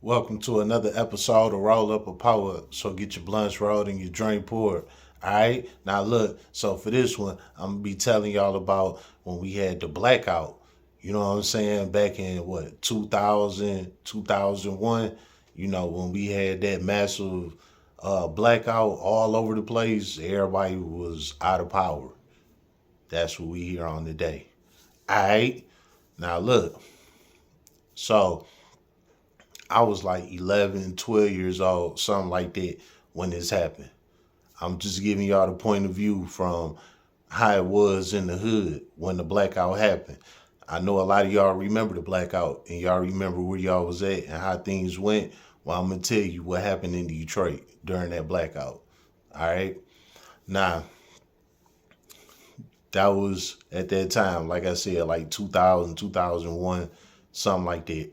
Welcome to another episode of Roll Up a Power. So get your blunts rolled and your drink poured. Alright? Now look, so for this one, I'm gonna be telling y'all about when we had the blackout. You know what I'm saying? Back in what, 2000, 2001, when we had that massive blackout all over the place, everybody was out of power. That's what we here on today. Alright? Now look, so I was like 11, 12 years old, something like that, when this happened. I'm just giving y'all the point of view from how it was in the hood when the blackout happened. I know a lot of y'all remember the blackout and y'all remember where y'all was at and how things went. Well, I'm going to tell you what happened in Detroit during that blackout. All right. Now, that was at that time, like I said, like 2000, 2001, something like that.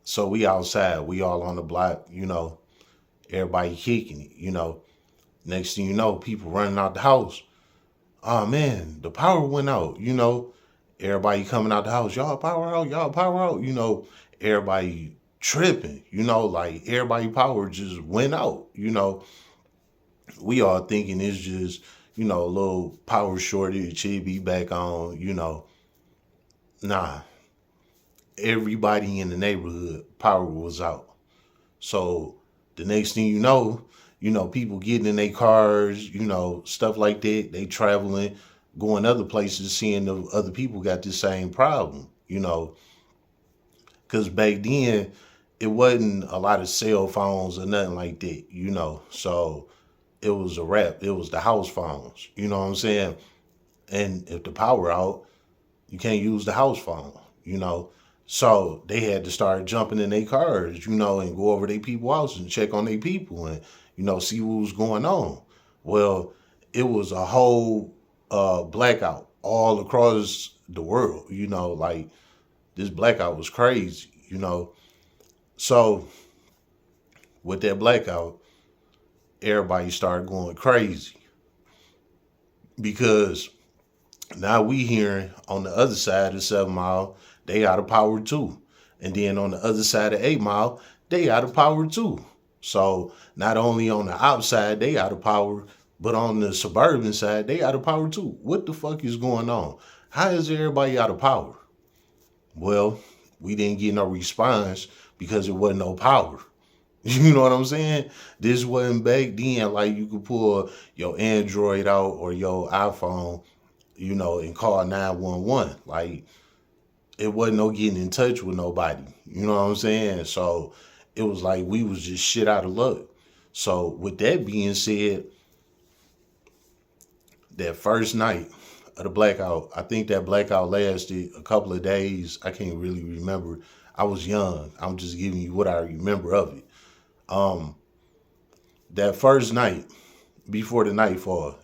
So we outside, we all on the block, everybody kicking it. Next thing you know, people running out the house. Oh man, the power went out. Everybody coming out the house, y'all power out, everybody tripping, like everybody power just went out. We all thinking it's just, a little power shortage, it be back on. Nah, everybody in the neighborhood, power was out. So the next thing people getting in their cars, stuff like that. They traveling, going other places, seeing the other people got the same problem. Because back then it wasn't a lot of cell phones or nothing like that. So it was a wrap. It was the house phones. You know what I'm saying? And if the power out, you can't use the house phone. So they had to start jumping in their cars, and go over their people house and check on their people and, see what was going on. Well, it was a whole blackout all across the world, like this blackout was crazy. So with that blackout, everybody started going crazy because now we hearing on the other side of 7 Mile, they out of power too. And then on the other side of 8 Mile, they out of power too. So not only on the outside, they out of power, but on the suburban side, they out of power too. What the fuck is going on? How is everybody out of power? Well, we didn't get no response because there wasn't no power. You know what I'm saying? This wasn't back then like you could pull your Android out or your iPhone, and call 911. Like it wasn't no getting in touch with nobody. You know what I'm saying? So it was like we was just shit out of luck. So with that being said, that first night of the blackout, I think that blackout lasted a couple of days. I can't really remember. I was young. I'm just giving you what I remember of it. Um, that first night before the nightfall,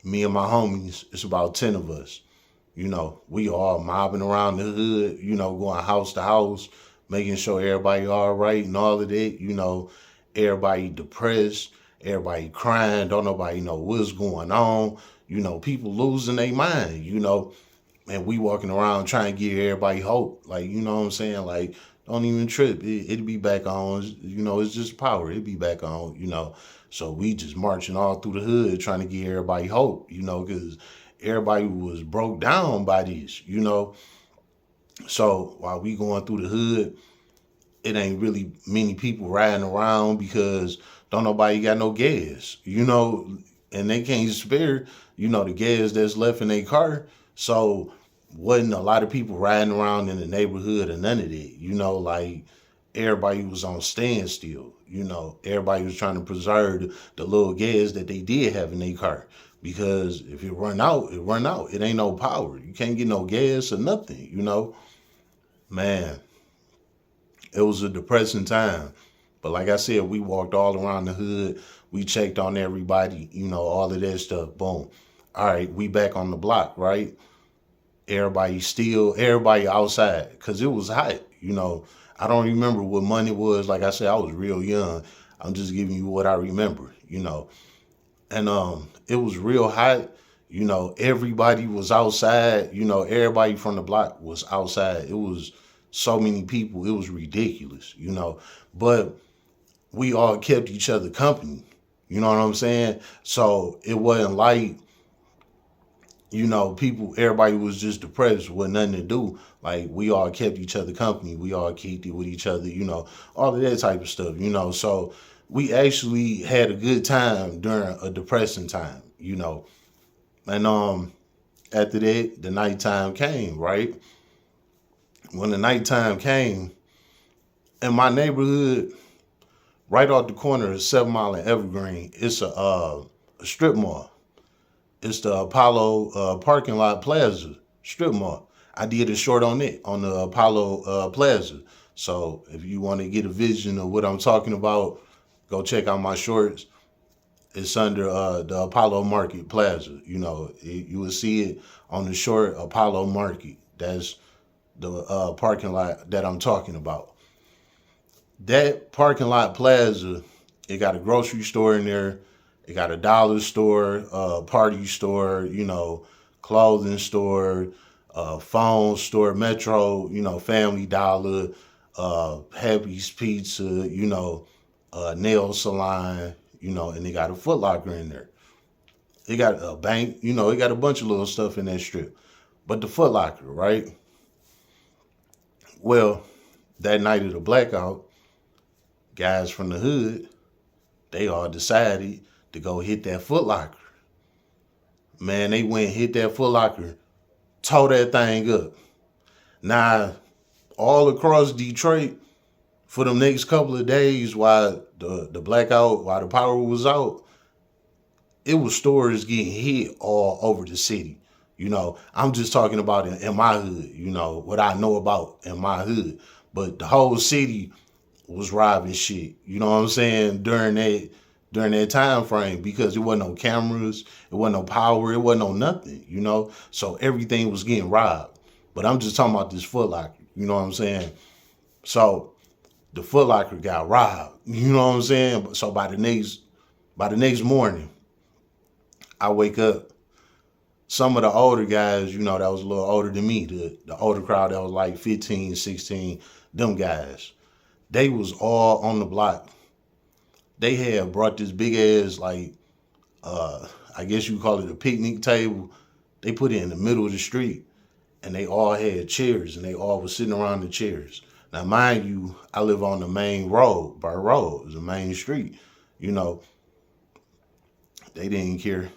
me and my homies, it's about 10 of us. We all mobbing around the hood, going house to house, making sure everybody all right and all of that. Everybody depressed, everybody crying, don't nobody know what's going on. People losing their mind. And we walking around trying to give everybody hope. Like, you know what I'm saying? Like, don't even trip. It'll be back on. It's just power. It'll be back on. So we just marching all through the hood trying to give everybody hope, because everybody was broke down by this. So while we going through the hood, it ain't really many people riding around because don't nobody got no gas, and they can't spare, the gas that's left in their car. So wasn't a lot of people riding around in the neighborhood or none of that, like everybody was on standstill. Everybody was trying to preserve the little gas that they did have in their car. Because if it run out, it run out. It ain't no power. You can't get no gas or nothing. Man, it was a depressing time. But like I said, we walked all around the hood. We checked on everybody, all of that stuff. Boom. All right, we back on the block, right? Everybody outside because it was hot. I don't remember what money was. Like I said, I was real young. I'm just giving you what I remember. And it was real hot. Everybody was outside. Everybody from the block was outside. It was so many people. It was ridiculous, But we all kept each other company. You know what I'm saying? So it wasn't like, people, everybody was just depressed with nothing to do. Like, we all kept each other company. We all kicked it with each other, all of that type of stuff. So we actually had a good time during a depressing time. And after that, the nighttime came, right? When the nighttime came, in my neighborhood, right off the corner of 7 Mile and Evergreen, it's a strip mall. It's the Apollo parking lot plaza strip mall. I did a short on it on the Apollo plaza. So if you want to get a vision of what I'm talking about, go check out my shorts. It's under the Apollo Market Plaza. You will see it on the short Apollo Market. That's the parking lot that I'm talking about. That parking lot plaza, it got a grocery store in there. It got a dollar store, party store, clothing store, phone store, Metro, Family Dollar, Happy's Pizza, nail salon, and they got a Foot Locker in there. It got a bank, it got a bunch of little stuff in that strip. But the Foot Locker, right? Well, that night of the blackout, guys from the hood, they all decided to go hit that Foot Locker. Man, they went and hit that Foot Locker, tore that thing up. Now, all across Detroit, for the next couple of days while the blackout, while the power was out, it was stores getting hit all over the city. I'm just talking about in my hood, what I know about in my hood. But the whole city was robbing shit. You know what I'm saying? During that time frame, because it wasn't no cameras, it wasn't no power, it wasn't no nothing, So everything was getting robbed. But I'm just talking about this Foot Locker, you know what I'm saying? So the Foot Locker got robbed, you know what I'm saying? So by the next morning, I wake up. Some of the older guys, that was a little older than me, the older crowd that was like 15, 16, them guys, they was all on the block. They had brought this big ass, like, I guess you call it a picnic table. They put it in the middle of the street, and they all had chairs, and they all was sitting around the chairs. Now, mind you, I live on the main road, Burr Road. It's a main street. They didn't care.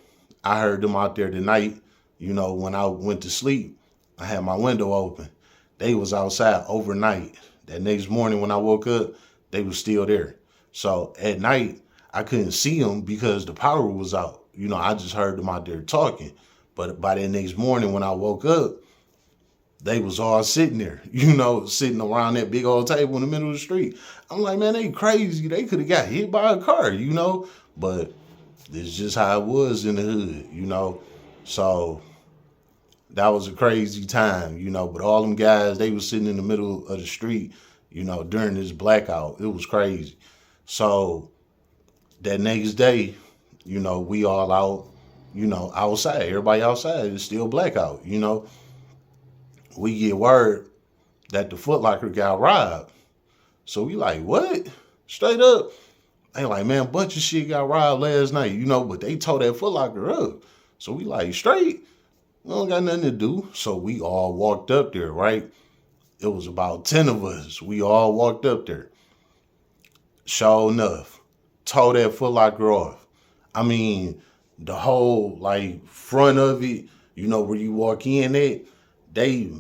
I heard them out there tonight, when I went to sleep. I had my window open. They was outside overnight. That next morning when I woke up, they was still there. So at night, I couldn't see them because the power was out. I just heard them out there talking. But by that next morning when I woke up, they was all sitting there, sitting around that big old table in the middle of the street. I'm like, man, they crazy. They could have got hit by a car, But this is just how it was in the hood, So that was a crazy time, But all them guys, they was sitting in the middle of the street, during this blackout. It was crazy. So that next day, we all out, outside. Everybody outside. It's still blackout, We get word that the Foot Locker got robbed. So we like, what? Straight up. They like, man, a bunch of shit got robbed last night, but they tore that Foot Locker up. So we like, straight. We don't got nothing to do. So we all walked up there, right? It was about 10 of us. We all walked up there. Sure enough, tore that Foot Locker off. I mean, the whole, like, front of it, where you walk in at, they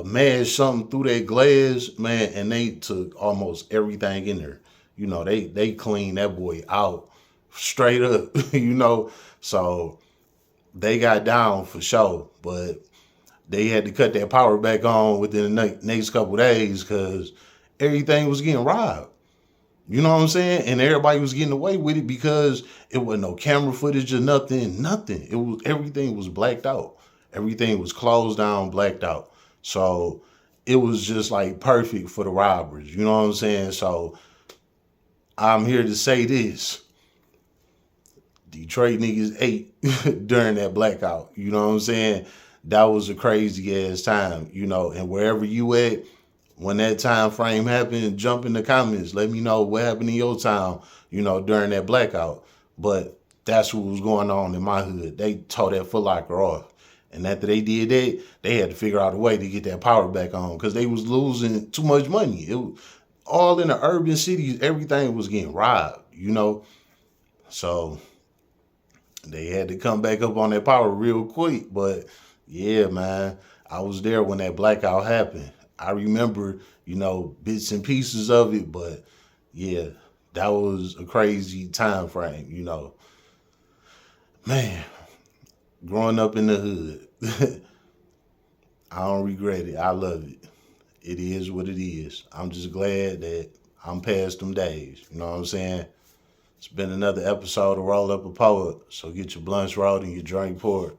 mashed something through that glass, man, and they took almost everything in there. They cleaned that boy out straight up, So they got down for sure, but they had to cut that power back on within the next couple of days because everything was getting robbed. You know what I'm saying? And everybody was getting away with it because it wasn't no camera footage or nothing. Everything was blacked out. Everything was closed down, blacked out. So it was just like perfect for the robbers. You know what I'm saying? So I'm here to say this. Detroit niggas ate during that blackout. You know what I'm saying? That was a crazy ass time, and wherever you at, when that time frame happened, jump in the comments. Let me know what happened in your town, during that blackout. But that's what was going on in my hood. They tore that Foot Locker off. And after they did that, they had to figure out a way to get that power back on because they was losing too much money. It was, all in the urban cities, everything was getting robbed. So they had to come back up on that power real quick. But yeah, man, I was there when that blackout happened. I remember, bits and pieces of it, but yeah, that was a crazy time frame. Man, growing up in the hood, I don't regret it. I love it. It is what it is. I'm just glad that I'm past them days. You know what I'm saying? It's been another episode of Roll Up a Poet. So get your blunts rolled and your drink poured.